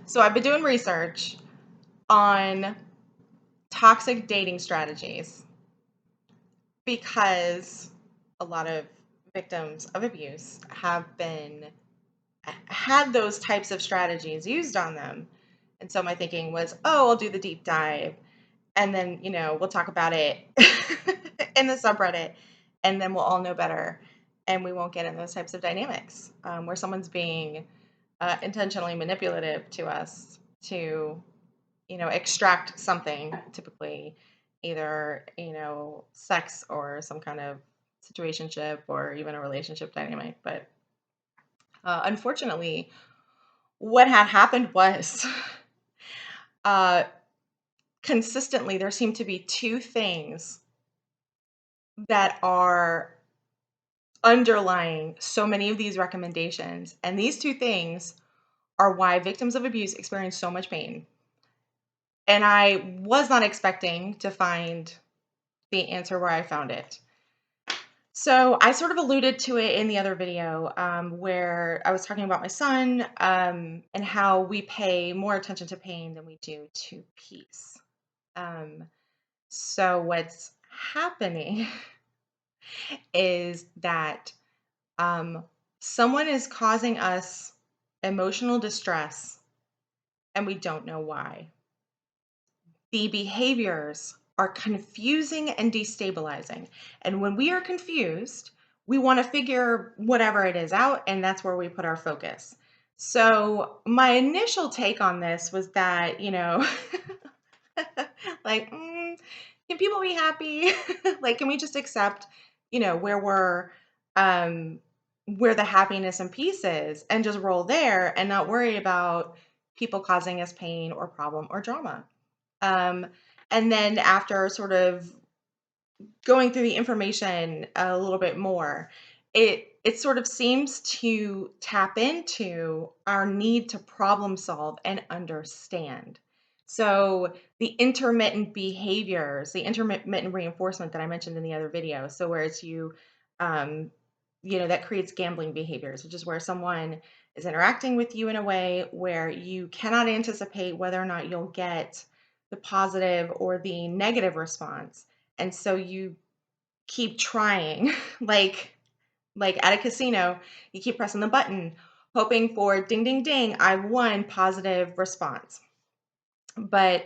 So I've been doing research on toxic dating strategies because a lot of victims of abuse have been had those types of strategies used on them. And so my thinking was, oh, I'll do the deep dive and then, we'll talk about it in the subreddit and then we'll all know better and we won't get in those types of dynamics where someone's being intentionally manipulative to us to extract something, typically either, sex or some kind of situationship or even a relationship dynamic. But unfortunately, what had happened was uh, consistently there seemed to be two things that are underlying so many of these recommendations. And these two things are why victims of abuse experience so much pain. And I was not expecting to find the answer where I found it. So I sort of alluded to it in the other video where I was talking about my son and how we pay more attention to pain than we do to peace. Um, so what's happening is that um, someone is causing us emotional distress and we don't know why. The behaviors are confusing and destabilizing. And when we are confused, we want to figure whatever it is out, and that's where we put our focus. So, my initial take on this was that, like, can people be happy? Like, can we just accept, where um, where the happiness and peace is and just roll there and not worry about people causing us pain or problem or drama? Um, and then after sort of going through the information a little bit more, it sort of seems to tap into our need to problem solve and understand. So the intermittent behaviors, the intermittent reinforcement that I mentioned in the other video. So where it's um, that creates gambling behaviors, which is where someone is interacting with you in a way where you cannot anticipate whether or not you'll get the positive or the negative response. And so you keep trying, like at a casino, you keep pressing the button, hoping for ding, ding, ding, I've won, positive response. But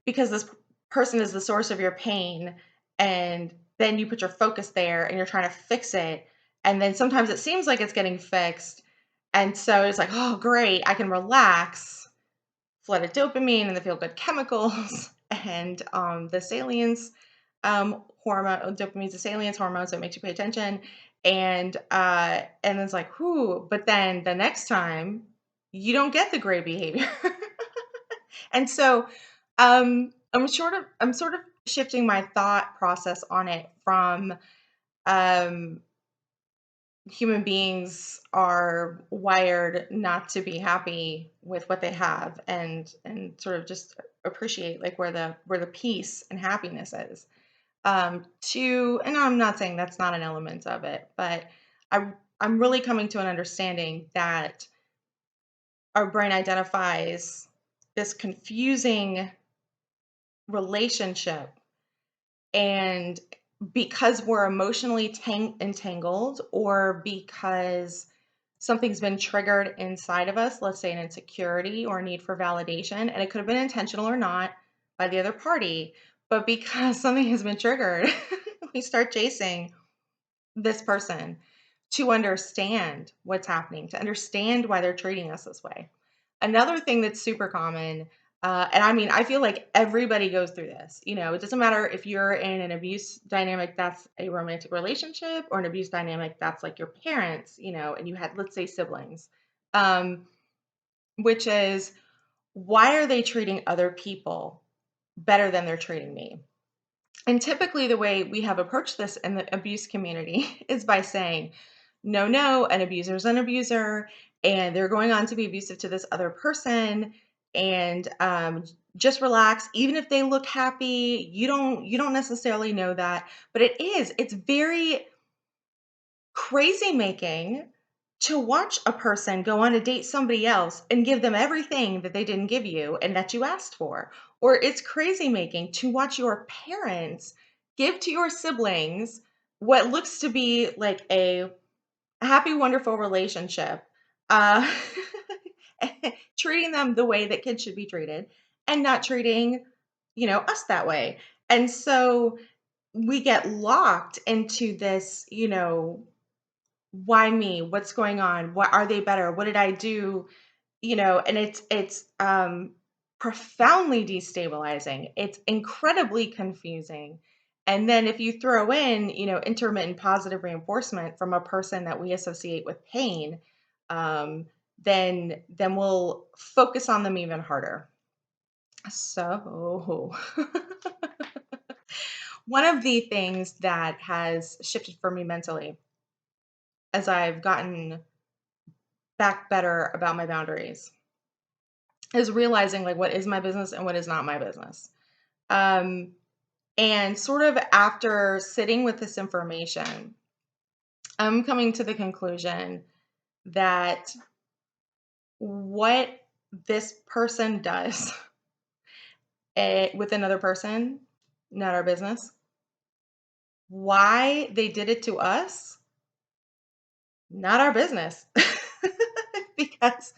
because this person is the source of your pain, and then you put your focus there and you're trying to fix it, and then sometimes it seems like it's getting fixed. And so it's like, oh, great, I can relax, flood of dopamine and the feel good chemicals, and the salience hormone, dopamine's a salience hormone, so it makes you pay attention. And it's like, whoo, but then the next time you don't get the great behavior. And so I'm sort of shifting my thought process on it from um, human beings are wired not to be happy with what they have and sort of just appreciate like where the peace and happiness is. To and I'm not saying that's not an element of it, but I'm really coming to an understanding that our brain identifies this confusing relationship, and because we're emotionally entangled, or because something's been triggered inside of us, let's say an insecurity or a need for validation, and it could have been intentional or not by the other party, but because something has been triggered, we start chasing this person to understand what's happening, to understand why they're treating us this way. Another thing that's super common, and I mean, I feel like everybody goes through this. It doesn't matter if you're in an abuse dynamic that's a romantic relationship or an abuse dynamic that's like your parents, and you had, let's say, siblings, um, which is, why are they treating other people better than they're treating me? And typically, the way we have approached this in the abuse community is by saying, no, no, an abuser is an abuser, and they're going on to be abusive to this other person. And just relax. Even if they look happy, you don't necessarily know that, but it's very crazy making to watch a person go on to date somebody else and give them everything that they didn't give you and that you asked for. Or it's crazy making to watch your parents give to your siblings what looks to be like a happy, wonderful relationship, uh, treating them the way that kids should be treated and not treating, us that way. And so we get locked into this, why me? What's going on? What are they better? What did I do? And it's profoundly destabilizing. It's incredibly confusing. And then if you throw in, intermittent positive reinforcement from a person that we associate with pain, um, then we'll focus on them even harder. So one of the things that has shifted for me mentally as I've gotten back better about my boundaries is realizing like what is my business and what is not my business. Um, and sort of after sitting with this information, I'm coming to the conclusion that what this person does with another person, not our business. Why they did it to us, not our business. Because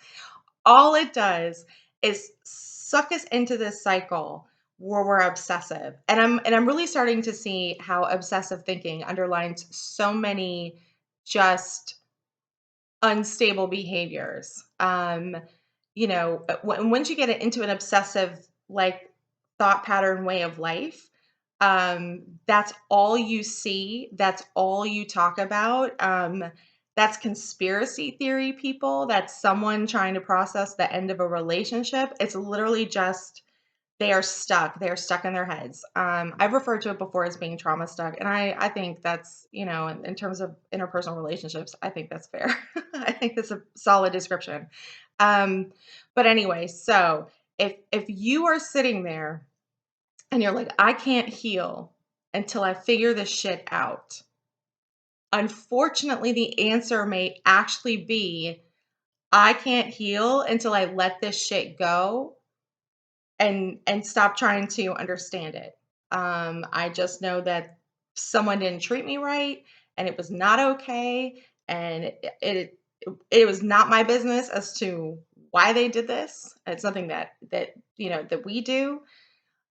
all it does is suck us into this cycle where we're obsessive. And I'm really starting to see how obsessive thinking underlines so many just unstable behaviors. Once you get into an obsessive like thought pattern way of life, that's all you see, that's all you talk about. That's conspiracy theory people, that's someone trying to process the end of a relationship. It's literally just they're stuck in their heads. I've referred to it before as being trauma stuck, and I think that's, in terms of interpersonal relationships, I think that's fair. I think that's a solid description. Um, but anyway, so if you are sitting there and you're like, I can't heal until I figure this shit out. Unfortunately, the answer may actually be I can't heal until I let this shit go and stop trying to understand it. I just know that someone didn't treat me right and it was not okay, and it was not my business as to why they did this. It's something that we do.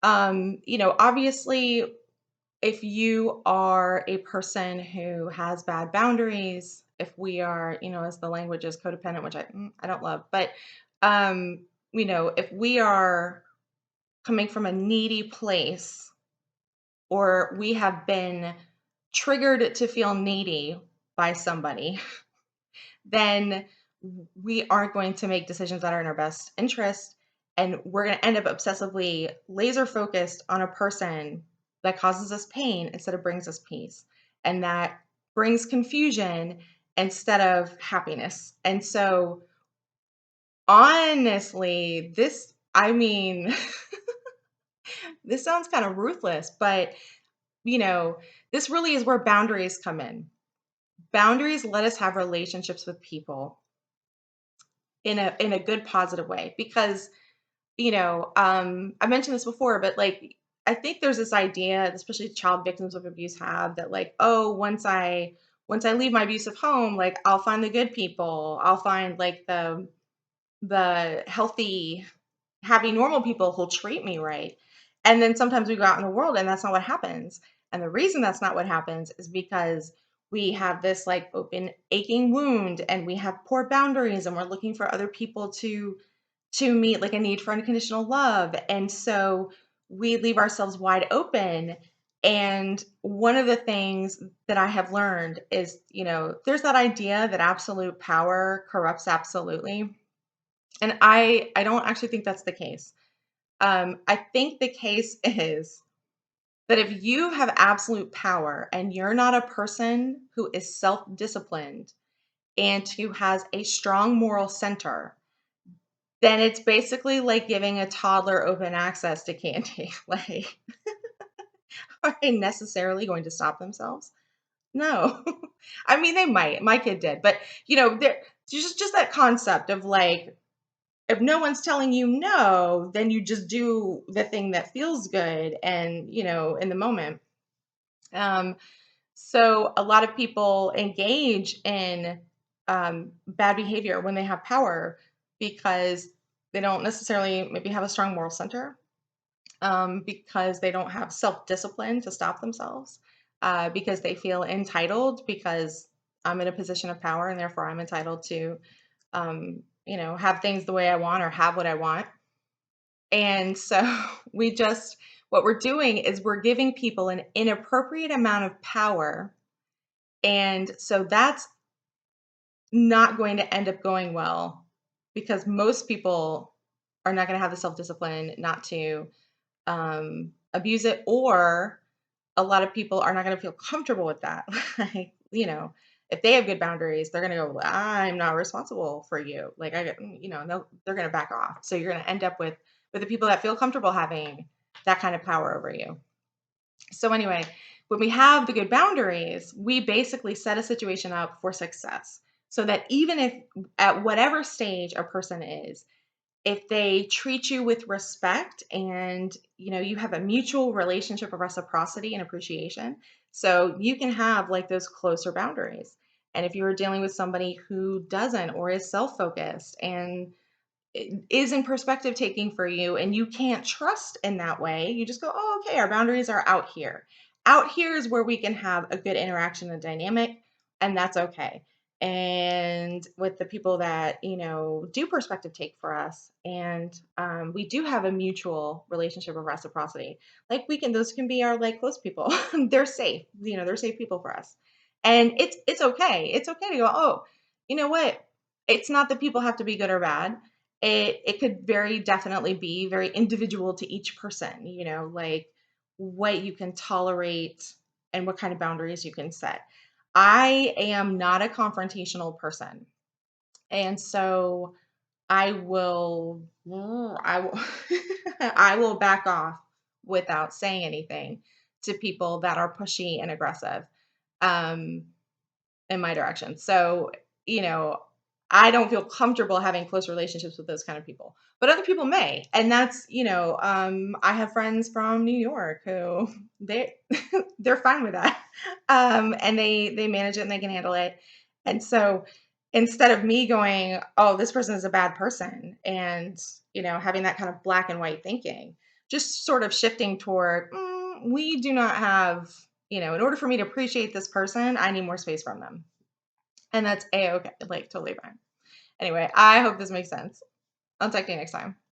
Obviously, if you are a person who has bad boundaries, if we are, as the language is codependent, which I don't love, but um, if we are coming from a needy place, or we have been triggered to feel needy by somebody, then we aren't going to make decisions that are in our best interest. And we're going to end up obsessively laser focused on a person that causes us pain instead of brings us peace. And that brings confusion instead of happiness. And so, honestly, I mean, this sounds kind of ruthless, but you know, this really is where boundaries come in. Boundaries let us have relationships with people in a good positive way because, I mentioned this before, but like I think there's this idea, especially child victims of abuse have, that like, oh, once I leave my abusive home, like I'll find the good people. I'll find like the healthy, happy, normal people who'll treat me right. And then sometimes we go out in the world and that's not what happens. And the reason that's not what happens is because we have this like open aching wound and we have poor boundaries and we're looking for other people to meet like a need for unconditional love. And so we leave ourselves wide open. And one of the things that I have learned is, there's that idea that absolute power corrupts absolutely. And I don't actually think that's the case. I think the case is that if you have absolute power and you're not a person who is self disciplined and who has a strong moral center, then it's basically like giving a toddler open access to candy. Like, are they necessarily going to stop themselves? No. I mean, they might. My kid did, but there just that concept of like, if no one's telling you no, then you just do the thing that feels good and, in the moment. Um, so a lot of people engage in bad behavior when they have power because they don't necessarily maybe have a strong moral center, because they don't have self discipline to stop themselves, because they feel entitled because I'm in a position of power and therefore I'm entitled to, have things the way I want or have what I want. And so what we're doing is we're giving people an inappropriate amount of power. And so that's not going to end up going well because most people are not going to have the self discipline not to abuse it, or a lot of people are not going to feel comfortable with that. Like, if they have good boundaries, they're going to go, "Well, I'm not responsible for you." Like, and they're going to back off. So you're going to end up with the people that feel comfortable having that kind of power over you. So anyway, when we have the good boundaries, we basically set a situation up for success. So that even if at whatever stage a person is, if they treat you with respect and you have a mutual relationship of reciprocity and appreciation, so you can have like those closer boundaries. And if you're dealing with somebody who doesn't or is self-focused and isn't perspective taking for you and you can't trust in that way, you just go, oh, okay, our boundaries are out here. Out here is where we can have a good interaction and dynamic, and that's okay. And with the people that, do perspective take for us, and we do have a mutual relationship of reciprocity, like those can be our like close people. They're safe, they're safe people for us. And it's okay. It's okay to go, oh, you know what? It's not that people have to be good or bad. It could very definitely be very individual to each person, like what you can tolerate and what kind of boundaries you can set. I am not a confrontational person. And so I will I will back off without saying anything to people that are pushy and aggressive. Um in my direction. So, you know, I don't feel comfortable having close relationships with those kind of people, but other people may. And that's, I have friends from New York who they they're fine with that. And they manage it and they can handle it. And so instead of me going, oh, this person is a bad person and, having that kind of black and white thinking, just sort of shifting toward, we do not have, in order for me to appreciate this person, I need more space from them. And that's a okay, like totally fine. Anyway, I hope this makes sense. I'll talk to you next time.